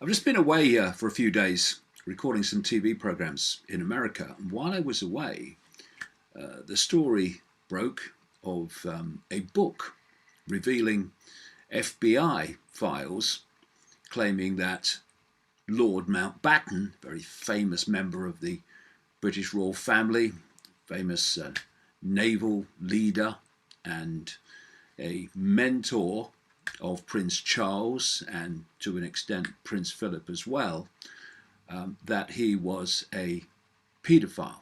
I've just been away for a few days recording some TV programs in America. And while I was away, the story broke of a book revealing FBI files claiming that Lord Mountbatten, very famous member of the British royal family, famous naval leader and a mentor of Prince Charles and to an extent Prince Philip as well, that he was a paedophile.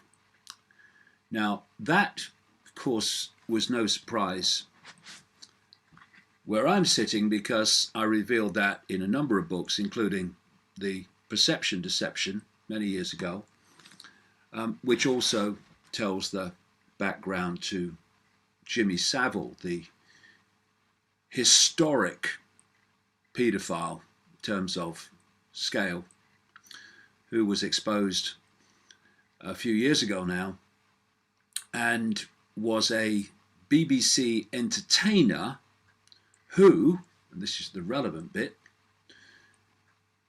Now that, of course, was no surprise where I'm sitting, because I revealed that in a number of books, including The Perception Deception many years ago, which also tells the background to Jimmy Savile, the historic paedophile in terms of scale, who was exposed a few years ago now and was a BBC entertainer who, and this is the relevant bit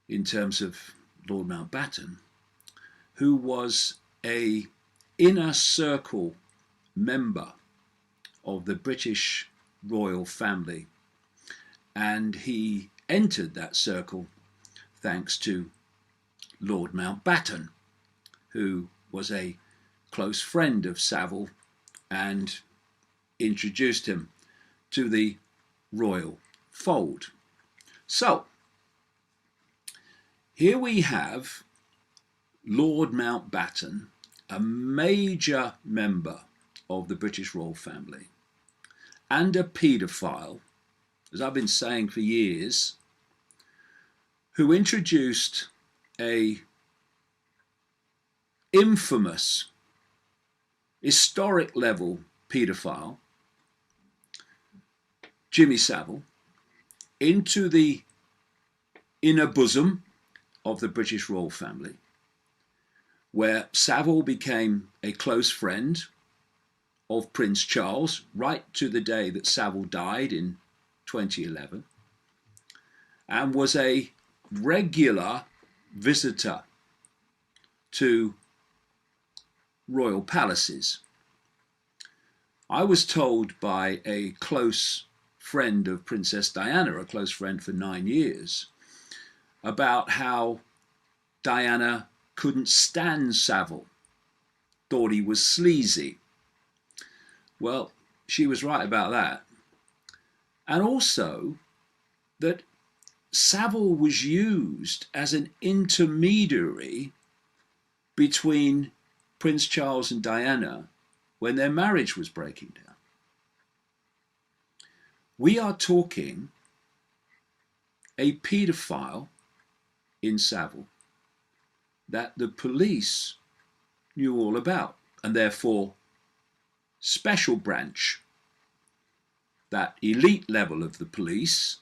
in terms of Lord Mountbatten, who was a inner circle member of the British royal family, and he entered that circle thanks to Lord Mountbatten, who was a close friend of Savile and introduced him to the royal fold. So here we have Lord Mountbatten, a major member of the British royal family and a paedophile, as I've been saying for years, who introduced a infamous, historic level paedophile, Jimmy Savile, into the inner bosom of the British royal family, where Savile became a close friend of Prince Charles right to the day that Savile died in 2011, and was a regular visitor to royal palaces. I was told by a close friend of Princess Diana, a close friend for 9 years, about how Diana couldn't stand Savile, thought he was sleazy. Well, she was right about that. And also that Savile was used as an intermediary between Prince Charles and Diana when their marriage was breaking down. We are talking a paedophile in Savile that the police knew all about, and therefore special branch, that elite level of the police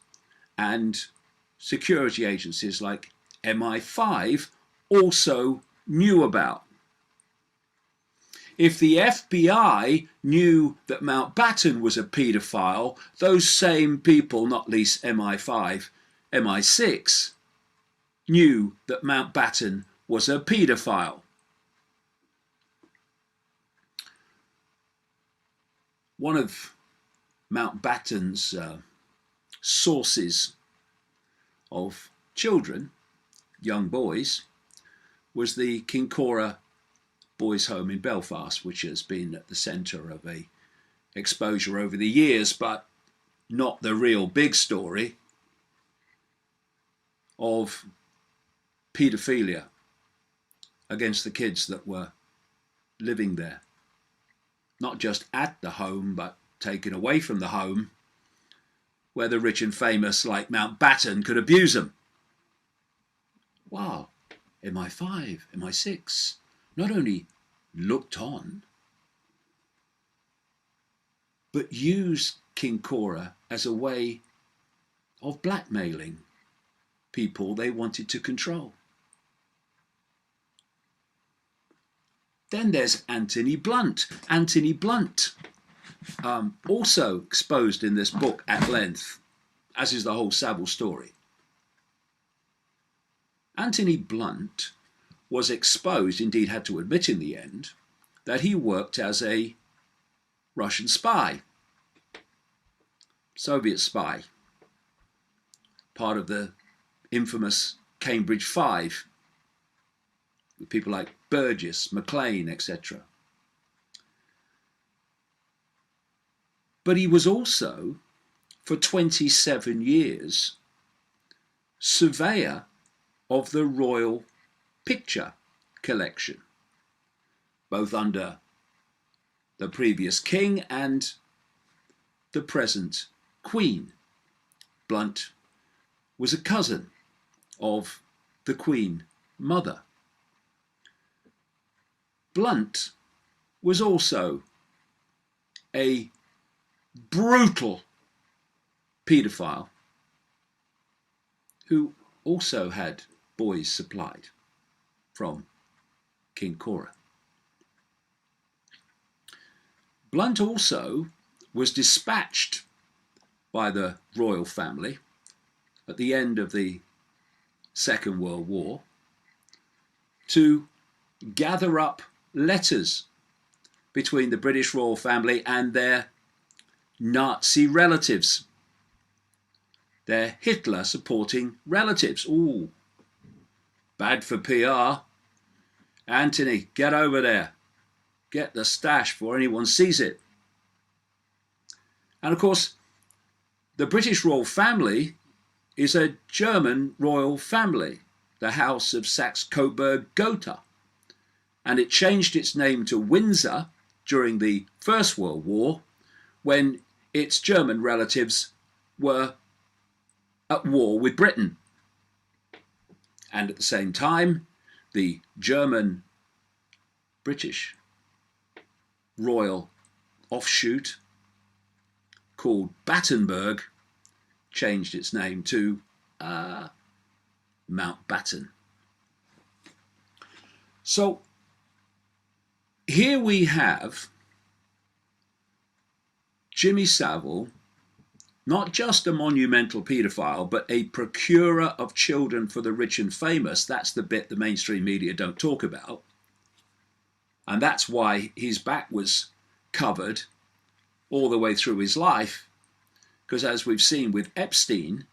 and security agencies like MI5 also knew about. If the FBI knew that Mountbatten was a paedophile, those same people, not least MI5, MI6, knew that Mountbatten was a paedophile. One of Mountbatten's sources of children, young boys, was the Kincora Boys' Home in Belfast, which has been at the centre of a exposure over the years, but not the real big story of paedophilia against the kids that were living there. Not just at the home, but taken away from the home, where the rich and famous like Mountbatten could abuse them. Wow, MI5, MI6 not only looked on, but used Kincora as a way of blackmailing people they wanted to control. Then there's Anthony Blunt. Anthony Blunt, also exposed in this book at length, as is the whole Savile story. Anthony Blunt was exposed, indeed had to admit in the end, that he worked as a Russian spy, Soviet spy, part of the infamous Cambridge Five, with people like Burgess, Maclean, etc. But he was also, for 27 years, surveyor of the Royal Picture Collection, both under the previous king and the present queen. Blunt was a cousin of the Queen Mother. Blunt was also a brutal paedophile who also had boys supplied from King Cora. Blunt also was dispatched by the royal family at the end of the Second World War to gather up letters between the British royal family and their Nazi relatives, their Hitler supporting relatives. Ooh, bad for PR. Anthony, get over there. Get the stash before anyone sees it. And of course, the British royal family is a German royal family, the House of Saxe-Coburg-Gotha. And it changed its name to Windsor during the First World War, when its German relatives were at war with Britain. And at the same time, the German British royal offshoot called Battenberg changed its name to Mountbatten. So here we have Jimmy Savile, not just a monumental paedophile, but a procurer of children for the rich and famous. That's the bit the mainstream media don't talk about. And that's why his back was covered all the way through his life. Because as we've seen with Epstein,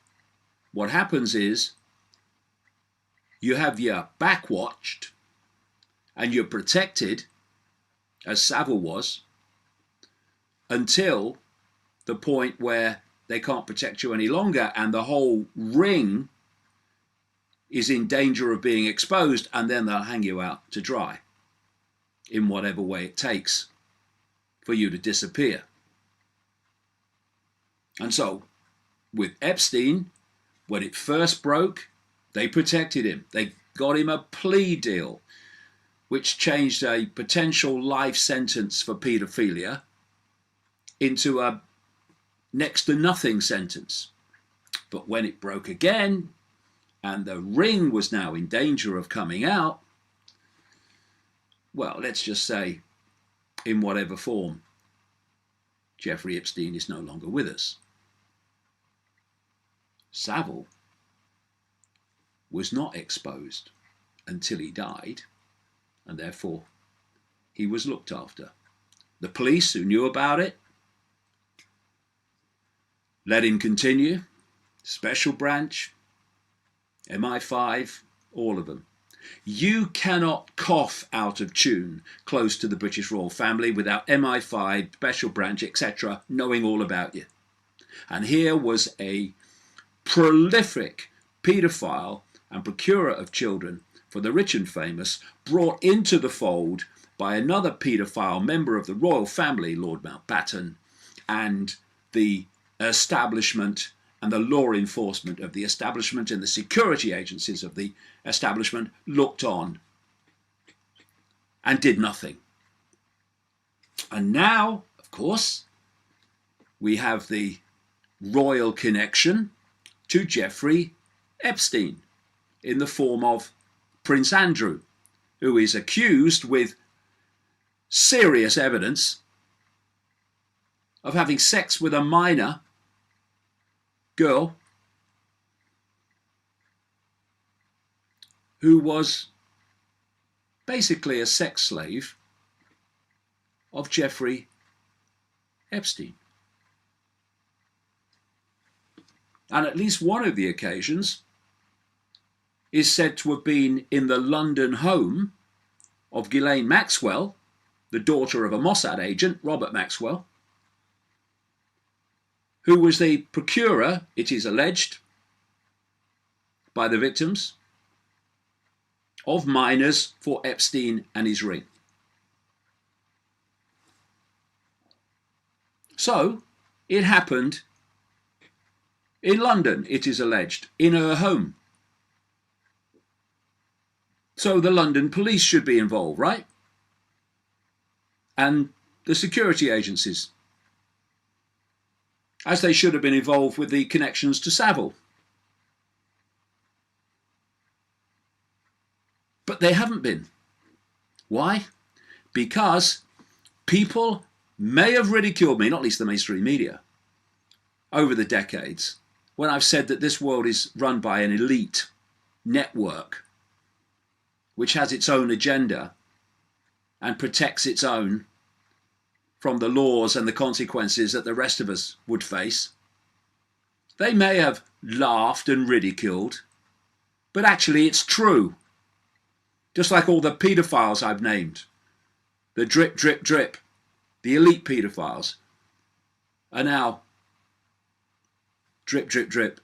what happens is you have your back watched and you're protected, as Savile was, until the point where they can't protect you any longer and the whole ring is in danger of being exposed, and then they'll hang you out to dry in whatever way it takes for you to disappear. And so with Epstein, when it first broke, they protected him. They got him a plea deal, which changed a potential life sentence for paedophilia into a next to nothing sentence. But when it broke again, and the ring was now in danger of coming out, well, let's just say, in whatever form, Jeffrey Epstein is no longer with us. Savile was not exposed until he died, and therefore he was looked after. The police, who knew about it, let him continue. Special branch, MI5, all of them. You cannot cough out of tune close to the British royal family without MI5, special branch, etc., knowing all about you. And here was a prolific paedophile and procurer of children for the rich and famous, brought into the fold by another paedophile member of the royal family, Lord Mountbatten, and the establishment and the law enforcement of the establishment and the security agencies of the establishment looked on and did nothing. And now, of course, we have the royal connection to Jeffrey Epstein in the form of Prince Andrew, who is accused with serious evidence of having sex with a minor girl who was basically a sex slave of Jeffrey Epstein. And at least one of the occasions is said to have been in the London home of Ghislaine Maxwell, the daughter of a Mossad agent, Robert Maxwell, who was the procurer, it is alleged, by the victims, of minors for Epstein and his ring. So, it happened in London, it is alleged, in her home. So the London police should be involved, right? And the security agencies, as they should have been involved with the connections to Savile. But they haven't been. Why? Because people may have ridiculed me, not least the mainstream media, over the decades, when I've said that this world is run by an elite network which has its own agenda and protects its own from the laws and the consequences that the rest of us would face. They may have laughed and ridiculed, but actually it's true. Just like all the paedophiles I've named, the drip, drip, drip, the elite paedophiles are now drip, drip, drip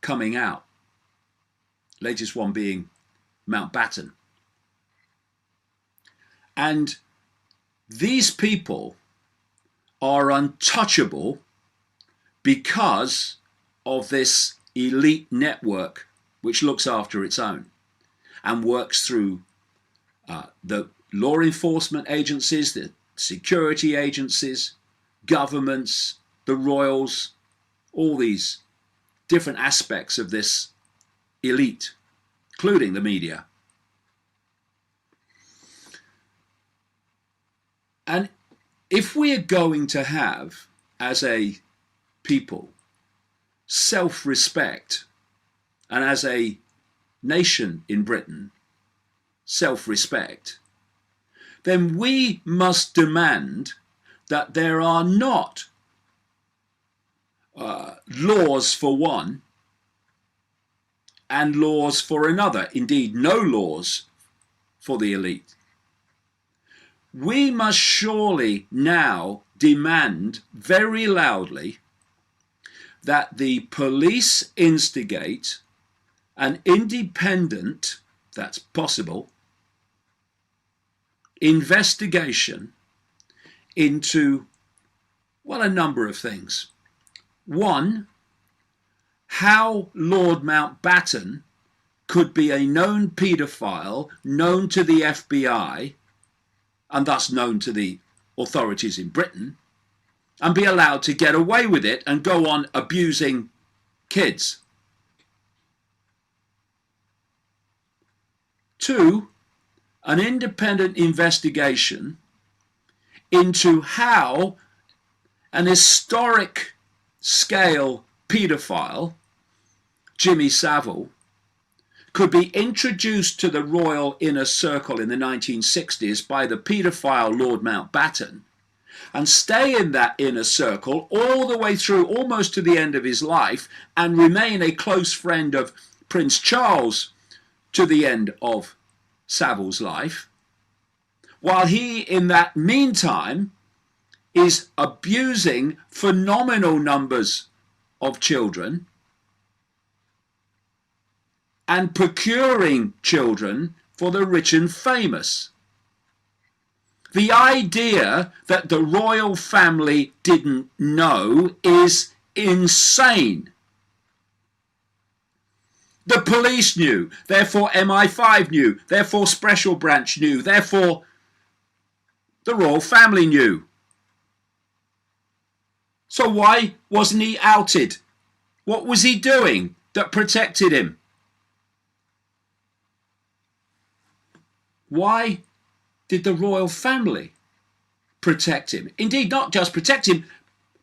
coming out. Latest one being Mountbatten. And these people are untouchable because of this elite network which looks after its own and works through the law enforcement agencies, the security agencies, governments, the royals, all these different aspects of this elite, including the media. And if we are going to have, as a people, self-respect, and as a nation in Britain, self-respect, then we must demand that there are not laws for one and laws for another, indeed no laws for the elite. We must surely now demand very loudly that the police instigate an independent, that's possible, investigation into, well, a number of things. One, how Lord Mountbatten could be a known paedophile, known to the FBI, and thus known to the authorities in Britain, and be allowed to get away with it and go on abusing kids. Two, an independent investigation into how an historic scale paedophile, Jimmy Savile, could be introduced to the royal inner circle in the 1960s by the paedophile Lord Mountbatten and stay in that inner circle all the way through almost to the end of his life and remain a close friend of Prince Charles to the end of Savile's life, while he in that meantime is abusing phenomenal numbers of children and procuring children for the rich and famous. The idea that the royal family didn't know is insane. The police knew, therefore MI5 knew, therefore Special Branch knew, therefore the royal family knew. So why wasn't he outed? What was he doing that protected him? Why did the royal family protect him? Indeed, not just protect him,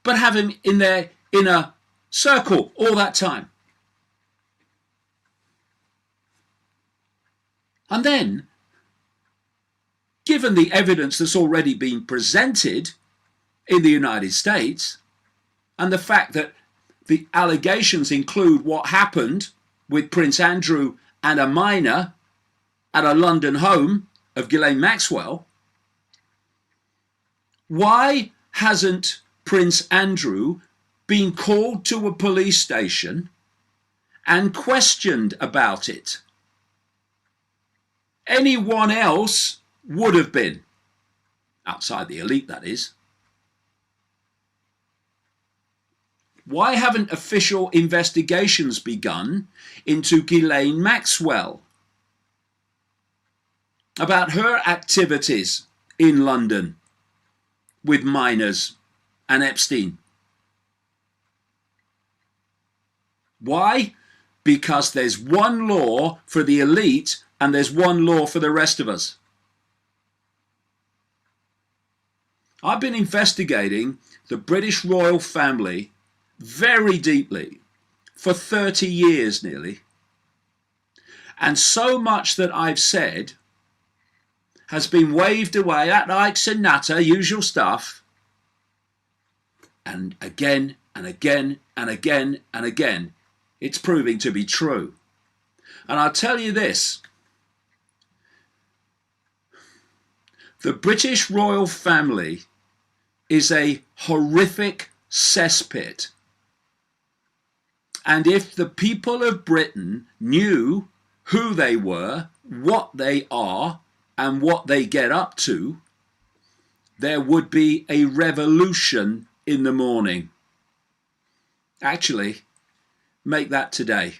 but have him in their inner circle all that time. And then, given the evidence that's already been presented in the United States, and the fact that the allegations include what happened with Prince Andrew and a minor at a London home of Ghislaine Maxwell, why hasn't Prince Andrew been called to a police station and questioned about it? Anyone else would have been, outside the elite, that is. Why haven't official investigations begun into Ghislaine Maxwell about her activities in London with minors and Epstein? Why? Because there's one law for the elite and there's one law for the rest of us. I've been investigating the British royal family very deeply for 30 years nearly. And so much that I've said has been waved away at Ike's and natter, usual stuff. And again and again and again and again, it's proving to be true. And I'll tell you this. The British royal family is a horrific cesspit. And if the people of Britain knew who they were, what they are, and what they get up to, there would be a revolution in the morning. Actually, make that today.